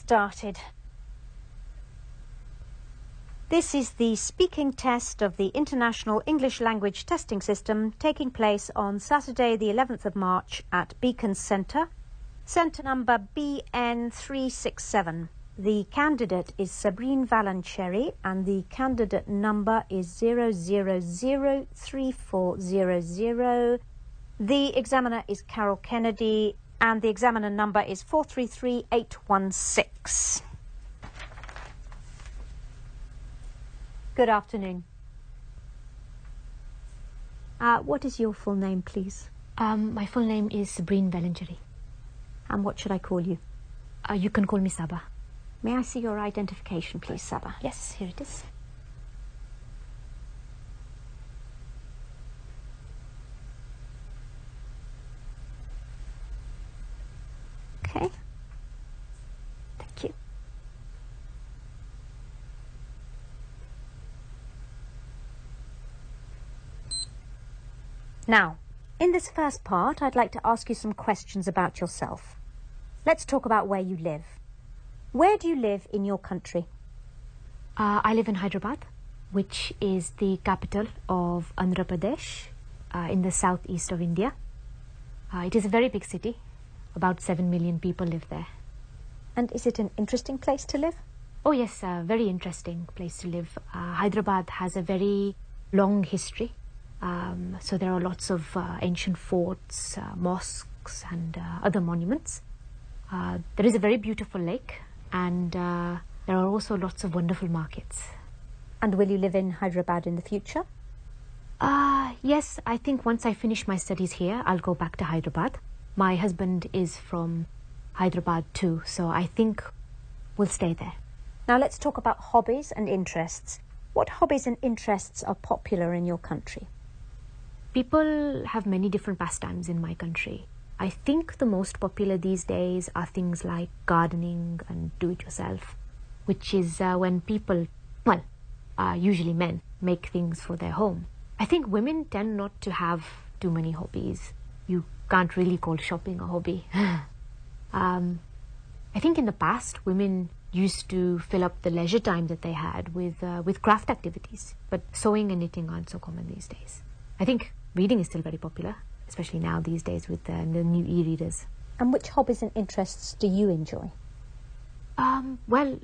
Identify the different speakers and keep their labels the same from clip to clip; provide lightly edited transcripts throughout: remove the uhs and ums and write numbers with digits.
Speaker 1: started. This is the speaking test of the International English Language Testing System taking place on Saturday the 11th of March at Beacon Centre, centre number BN367. The candidate is Sabrine Valancheri and the candidate number is 0003400. The examiner is Carol Kennedy and the examiner number is 433816. Good afternoon. What is your full name, please?
Speaker 2: My full name is Sabrine Valancheri.
Speaker 1: And what should I call you?
Speaker 2: You can call me Saba.
Speaker 1: May I see your identification, please, Saba?
Speaker 2: Yes, here it is.
Speaker 1: Okay. Thank you. Now, in this first part, I'd like to ask you some questions about yourself. Let's talk about where you live. Where do you live in your country?
Speaker 2: I live in Hyderabad, which is the capital of Andhra Pradesh, in the southeast of India. It is a very big city. About 7 million people live there.
Speaker 1: And is it an interesting place to live?
Speaker 2: Oh yes, a very interesting place to live. Hyderabad has a very long history. So there are lots of ancient forts, mosques and other monuments. There is a very beautiful lake and there are also lots of wonderful markets.
Speaker 1: And will you live in Hyderabad in the future?
Speaker 2: Yes, I think once I finish my studies here, I'll go back to Hyderabad. My husband is from Hyderabad too, so I think we'll stay there.
Speaker 1: Now let's talk about hobbies and interests. What hobbies and interests are popular in your country?
Speaker 2: People have many different pastimes in my country. I think the most popular these days are things like gardening and do-it-yourself, which is when people, well, usually men, make things for their home. I think women tend not to have too many hobbies. You can't really call shopping a hobby. I think in the past, women used to fill up the leisure time that they had with craft activities, but sewing and knitting aren't so common these days. I think reading is still very popular, especially now these days with the new e-readers.
Speaker 1: And which hobbies and interests do you enjoy?
Speaker 2: Well,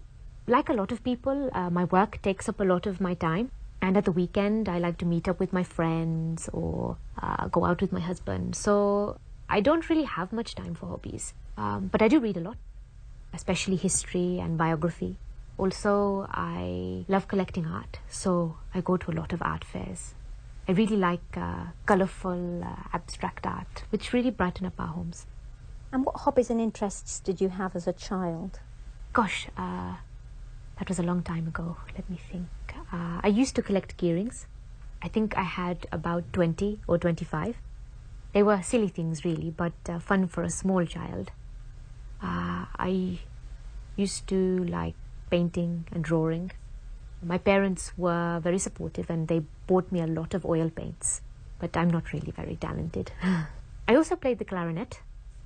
Speaker 2: like a lot of people, my work takes up a lot of my time. And at the weekend, I like to meet up with my friends or go out with my husband. So I don't really have much time for hobbies. But I do read a lot, especially history and biography. Also, I love collecting art. So I go to a lot of art fairs. I really like colourful, abstract art, which really brighten up our homes.
Speaker 1: And what hobbies and interests did you have as a child?
Speaker 2: Gosh, that was a long time ago. Let me think. I used to collect key-rings. I think I had about 20 or 25. They were silly things really, but fun for a small child. I used to like painting and drawing. My parents were very supportive and they bought me a lot of oil paints, but I'm not really very talented. I also played the clarinet.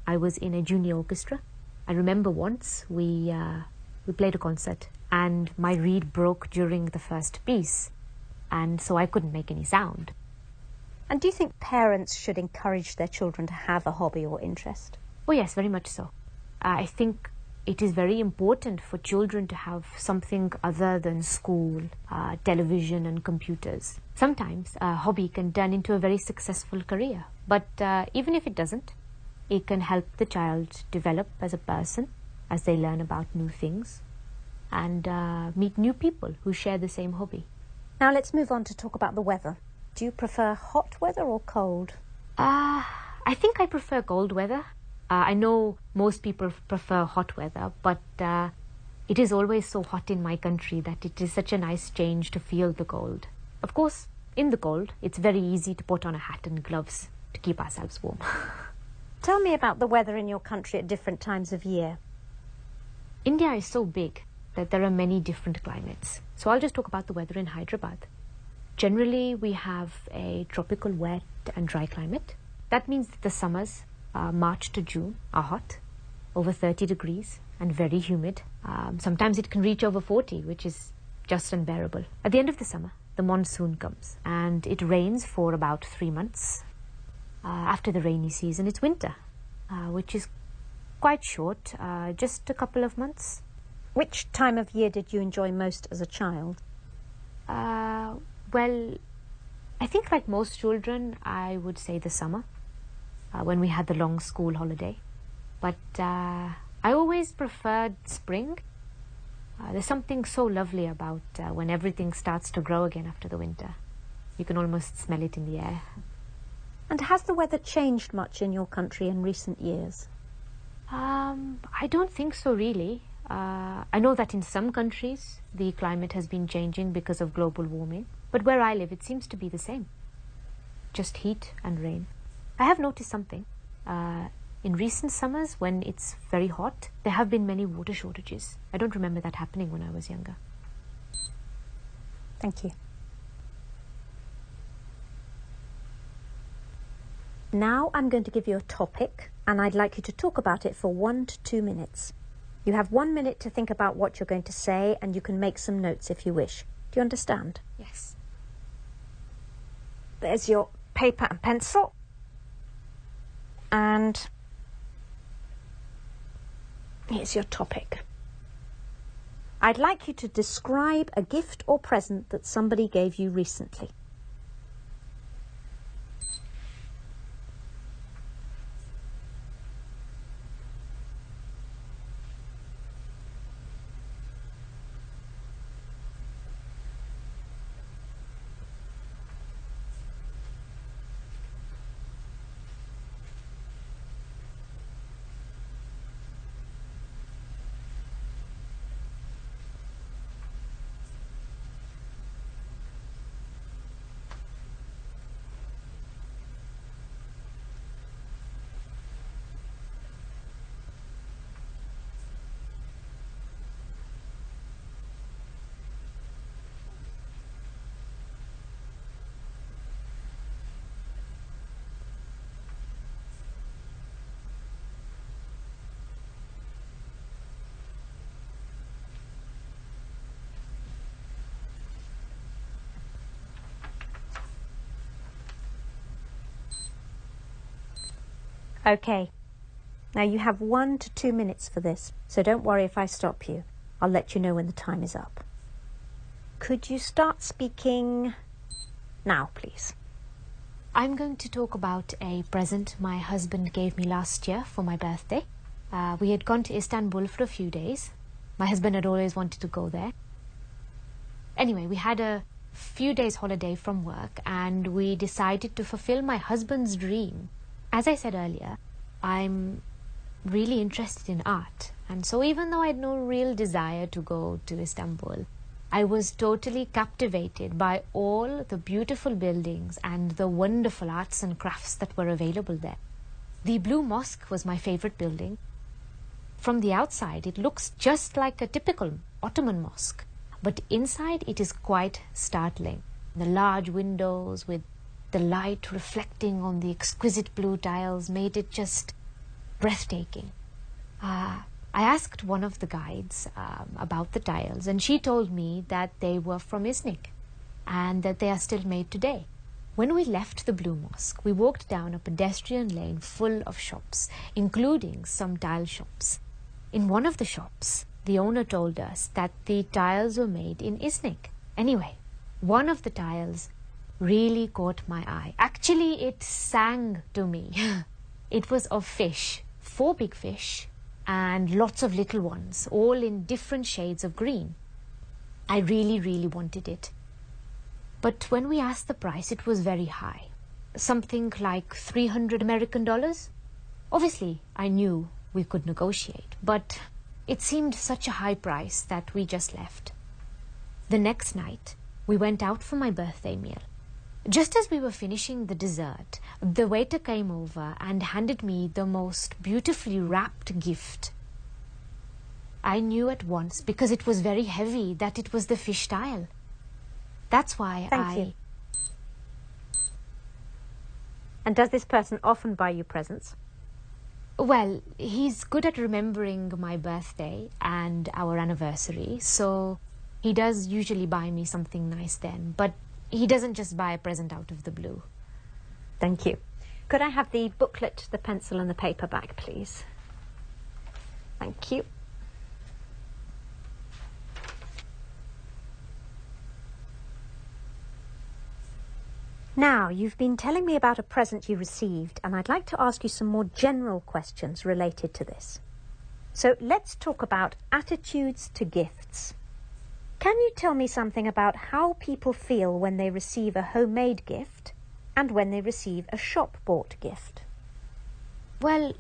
Speaker 2: I was in a junior orchestra. I remember once we played a concert and my reed broke during the first piece, and so I couldn't make any sound.
Speaker 1: And do you think parents should encourage their children to have a hobby or interest?
Speaker 2: Oh yes, very much so. I think it is very important for children to have something other than school, television and computers. Sometimes a hobby can turn into a very successful career, but even if it doesn't, it can help the child develop as a person as they learn about new things and meet new people who share the same hobby.
Speaker 1: Now let's move on to talk about the weather. Do you prefer hot weather or cold?
Speaker 2: I think I prefer cold weather. I know most people prefer hot weather, but it is always so hot in my country that it is such a nice change to feel the cold. Of course, in the cold, it's very easy to put on a hat and gloves to keep ourselves warm.
Speaker 1: Tell me about the weather in your country at different times of year.
Speaker 2: India is so big that there are many different climates. So I'll just talk about the weather in Hyderabad. Generally, we have a tropical wet and dry climate. That means that the summers, March to June, are hot, over 30 degrees, and very humid. Sometimes it can reach over 40, which is just unbearable. At the end of the summer, the monsoon comes and it rains for about 3 months. After the rainy season, it's winter, which is quite short, just a couple of months.
Speaker 1: Which time of year did you enjoy most as a child?
Speaker 2: Well, I think like most children, I would say the summer, when we had the long school holiday. But I always preferred spring. There's something so lovely about when everything starts to grow again after the winter. You can almost smell it in the air.
Speaker 1: And has the weather changed much in your country in recent years?
Speaker 2: I don't think so, really. I know that in some countries the climate has been changing because of global warming, but where I live it seems to be the same. Just heat and rain. I have noticed something. In recent summers, when it's very hot, there have been many water shortages. I don't remember that happening when I was younger.
Speaker 1: Thank you. Now I'm going to give you a topic, and I'd like you to talk about it for 1 to 2 minutes. You have 1 minute to think about what you're going to say, and you can make some notes if you wish. Do you understand?
Speaker 2: Yes.
Speaker 1: There's your paper and pencil. And here's your topic. I'd like you to describe a gift or present that somebody gave you recently. Okay. Now you have 1 to 2 minutes for this, so don't worry if I stop you. I'll let you know when the time is up. Could you start speaking now, please?
Speaker 2: I'm going to talk about a present my husband gave me last year for my birthday. We had gone to Istanbul for a few days. My husband had always wanted to go there. Anyway, we had a few days holiday from work and we decided to fulfill my husband's dream. As I said earlier, I'm really interested in art, and so even though I had no real desire to go to Istanbul, I was totally captivated by all the beautiful buildings and the wonderful arts and crafts that were available there. The Blue Mosque was my favorite building. From the outside, it looks just like a typical Ottoman mosque, but inside it is quite startling. The large windows with the light reflecting on the exquisite blue tiles made it just breathtaking. I asked one of the guides about the tiles, and she told me that they were from Iznik and that they are still made today. When we left the Blue Mosque, we walked down a pedestrian lane full of shops, including some tile shops. In one of the shops, the owner told us that the tiles were made in Iznik. Anyway, one of the tiles really caught my eye. Actually, it sang to me. It was of fish, 4 big fish, and lots of little ones, all in different shades of green. I really, really wanted it. But when we asked the price, it was very high. Something like $300 American. Obviously, I knew we could negotiate, but it seemed such a high price that we just left. The next night, we went out for my birthday meal. Just as we were finishing the dessert, the waiter came over and handed me the most beautifully wrapped gift. I knew at once, because it was very heavy, that it was the fish tile. That's why
Speaker 1: Thank you. And does this person often buy you presents?
Speaker 2: Well, he's good at remembering my birthday and our anniversary, so he does usually buy me something nice then, but he doesn't just buy a present out of the blue.
Speaker 1: Thank you. Could I have the booklet, the pencil and the paper back, please? Thank you. Now, you've been telling me about a present you received, and I'd like to ask you some more general questions related to this. So let's talk about attitudes to gifts. Can you tell me something about how people feel when they receive a homemade gift and when they receive a shop-bought gift?
Speaker 2: Well,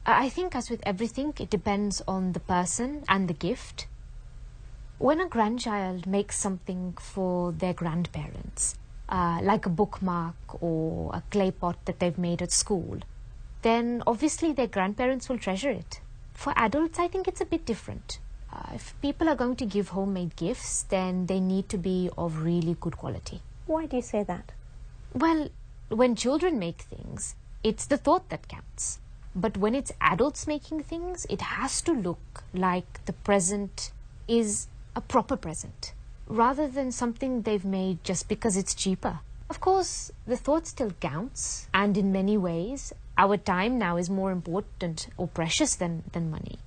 Speaker 2: I think as with everything, it depends on the person and the gift. When a grandchild makes something for their grandparents, like a bookmark or a clay pot that they've made at school, then obviously their grandparents will treasure it. For adults, I think it's a bit different. If people are going to give homemade gifts, then they need to be of really good quality.
Speaker 1: Why do you say that?
Speaker 2: Well, when children make things, it's the thought that counts. But when it's adults making things, it has to look like the present is a proper present, rather than something they've made just because it's cheaper. Of course, the thought still counts, and in many ways, our time now is more important or precious than money.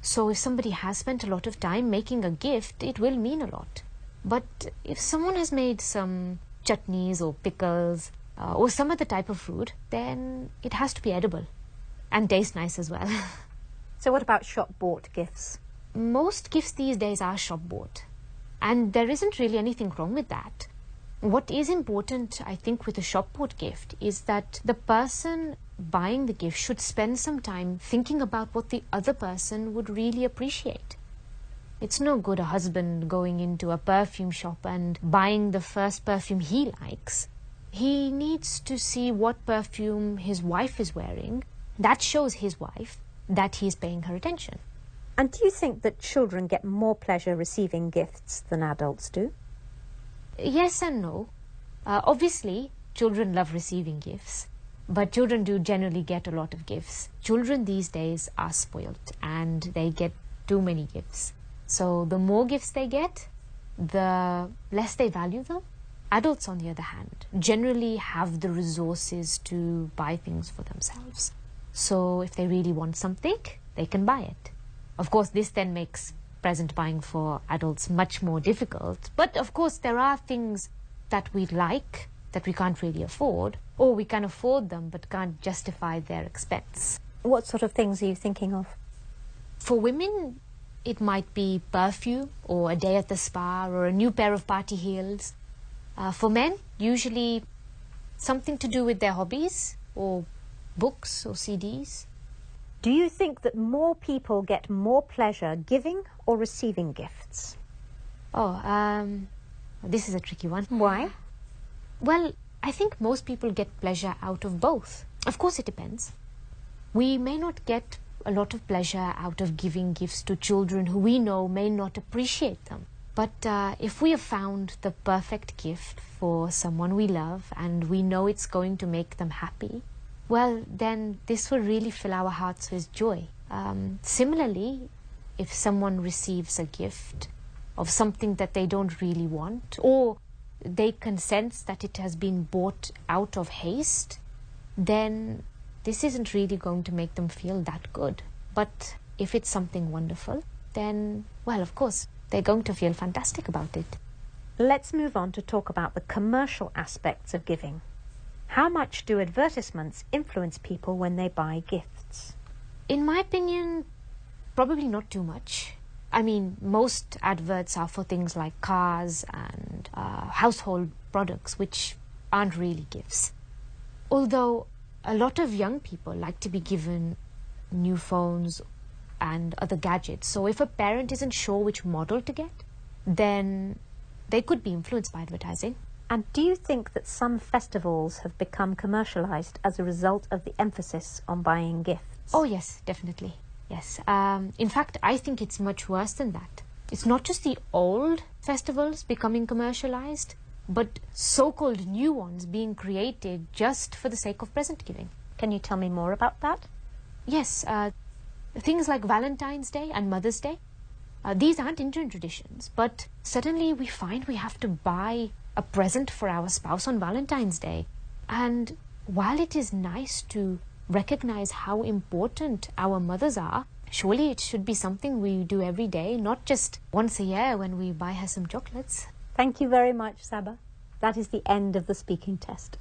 Speaker 2: So if somebody has spent a lot of time making a gift, it will mean a lot. But if someone has made some chutneys or pickles or some other type of food, then it has to be edible and taste nice as well.
Speaker 1: So what about shop-bought gifts?
Speaker 2: Most gifts these days are shop-bought, and there isn't really anything wrong with that. What is important, I think, with a shop-bought gift is that the person buying the gift should spend some time thinking about what the other person would really appreciate. It's no good a husband going into a perfume shop and buying the first perfume he likes. He needs to see what perfume his wife is wearing. That shows his wife that he is paying her attention.
Speaker 1: And do you think that children get more pleasure receiving gifts than adults do?
Speaker 2: Yes and no. Obviously, children love receiving gifts, but children do generally get a lot of gifts. Children these days are spoilt and they get too many gifts. So the more gifts they get, the less they value them. Adults, on the other hand, generally have the resources to buy things for themselves. So if they really want something, they can buy it. Of course, this then makes present buying for adults much more difficult. But of course, there are things that we like that we can't really afford, or we can afford them but can't justify their expense.
Speaker 1: What sort of things are you thinking of?
Speaker 2: For women, it might be perfume or a day at the spa or a new pair of party heels. For men, usually something to do with their hobbies or books or CDs.
Speaker 1: Do you think that more people get more pleasure giving or receiving gifts?
Speaker 2: This is a tricky one.
Speaker 1: Why?
Speaker 2: Well, I think most people get pleasure out of both. Of course, it depends. We may not get a lot of pleasure out of giving gifts to children who we know may not appreciate them. But if we have found the perfect gift for someone we love and we know it's going to make them happy, well, then this will really fill our hearts with joy. Similarly, if someone receives a gift of something that they don't really want, or they can sense that it has been bought out of haste, then this isn't really going to make them feel that good. But if it's something wonderful, then, well, of course, they're going to feel fantastic about it.
Speaker 1: Let's move on to talk about the commercial aspects of giving. How much do advertisements influence people when they buy gifts?
Speaker 2: In my opinion, probably not too much. I mean, most adverts are for things like cars and household products, which aren't really gifts. Although a lot of young people like to be given new phones and other gadgets. So if a parent isn't sure which model to get, then they could be influenced by advertising.
Speaker 1: And do you think that some festivals have become commercialized as a result of the emphasis on buying gifts?
Speaker 2: Oh, yes, definitely. Yes. In fact, I think it's much worse than that. It's not just the old festivals becoming commercialized, but so-called new ones being created just for the sake of present giving.
Speaker 1: Can you tell me more about that?
Speaker 2: Yes, things like Valentine's Day and Mother's Day, these aren't Indian traditions, but suddenly we find we have to buy a present for our spouse on Valentine's Day. And while it is nice to recognize how important our mothers are, surely it should be something we do every day, not just once a year when we buy her some chocolates.
Speaker 1: Thank you very much, Saba. That is the end of the speaking test.